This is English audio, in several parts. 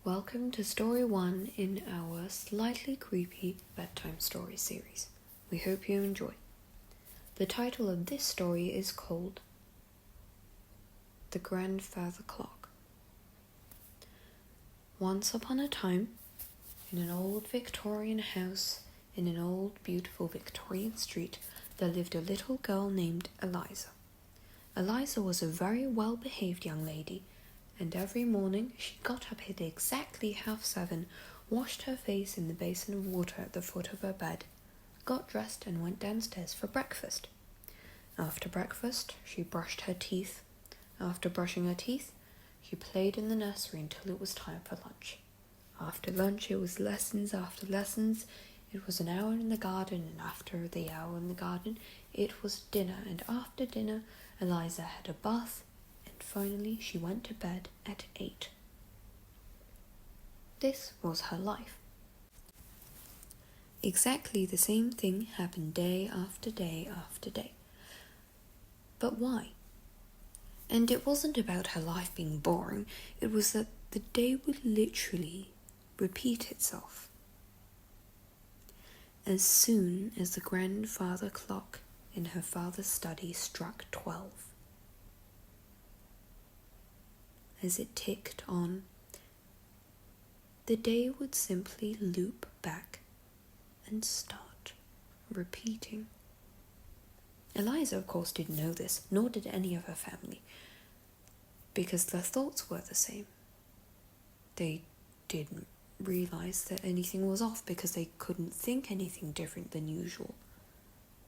Welcome to Story 1 in our slightly creepy bedtime story series. We hope you enjoy. The title of this story is called The Grandfather Clock. Once upon a time, in an old Victorian house in an old beautiful Victorian street, there lived a little girl named Eliza. Eliza was a very well-behaved young lady, and every morning she got up at exactly 7:30, washed her face in the basin of water at the foot of her bed, got dressed and went downstairs for breakfast. After breakfast, she brushed her teeth. After brushing her teeth, she played in the nursery until it was time for lunch. After lunch, it was lessons after lessons. It was an hour in the garden, and after the hour in the garden, it was dinner, and after dinner, Eliza had a bath, and finally she went to bed at 8. This was her life. Exactly the same thing happened day after day after day. But why? And it wasn't about her life being boring, it was that the day would literally repeat itself. As soon as the grandfather clock in her father's study struck 12, as it ticked on, the day would simply loop back and start repeating. Eliza, of course, didn't know this, nor did any of her family, because their thoughts were the same. They didn't realize that anything was off because they couldn't think anything different than usual,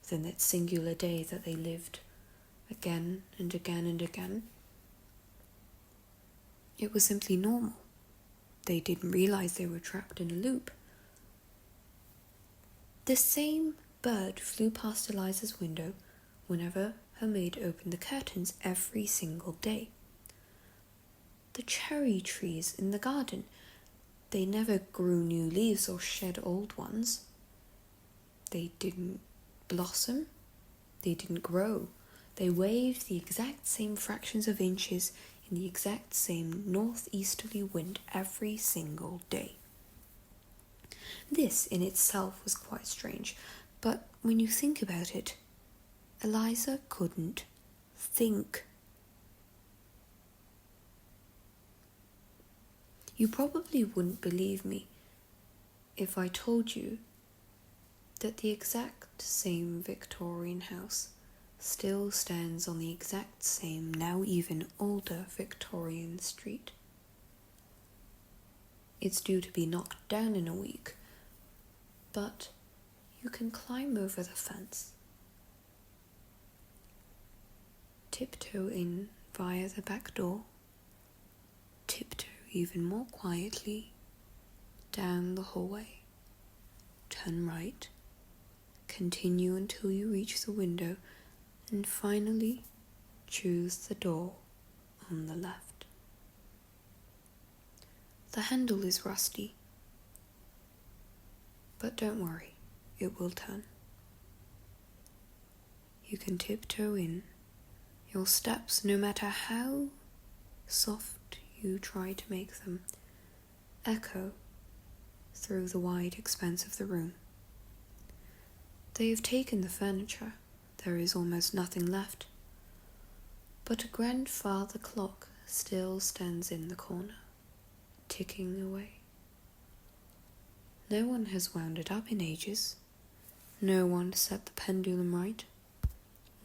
than that singular day that they lived again and again and again. It was simply normal. They didn't realize they were trapped in a loop. The same bird flew past Eliza's window whenever her maid opened the curtains every single day. The cherry trees in the garden, they never grew new leaves or shed old ones. They didn't blossom. They didn't grow. They waved the exact same fractions of inches in the exact same northeasterly wind every single day. This in itself was quite strange, but when you think about it, Eliza couldn't think. You probably wouldn't believe me if I told you that the exact same Victorian house still stands on the exact same, now even older Victorian street. It's due to be knocked down in a week, but you can climb over the fence, tiptoe in via the back door, tiptoe even more quietly down the hallway, turn right, continue until you reach the window, and finally choose the door on the left. The handle is rusty, but don't worry, it will turn. You can tiptoe in. Your steps, no matter how soft you try to make them, echo through the wide expanse of the room. They have taken the furniture. There is almost nothing left. But a grandfather clock still stands in the corner, ticking away. No one has wound it up in ages. No one set the pendulum right.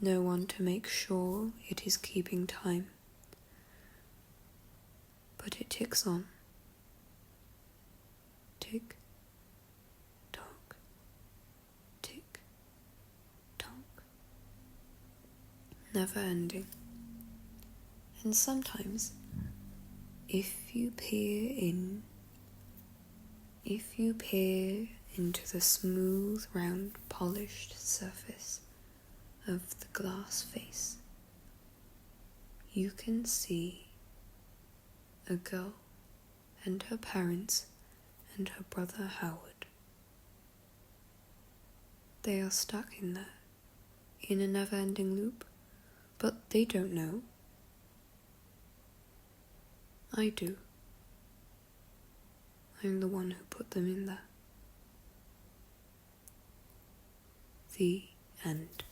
No one to make sure it is keeping time. But it ticks on. Tick, tock, tick, tock. Never ending. And sometimes, if you peer into the smooth, round, polished surface of the glass face, you can see a girl and her parents and her brother Howard. They are stuck in there, in a never-ending loop, but they don't know. I do. I'm the one who put them in there. The end.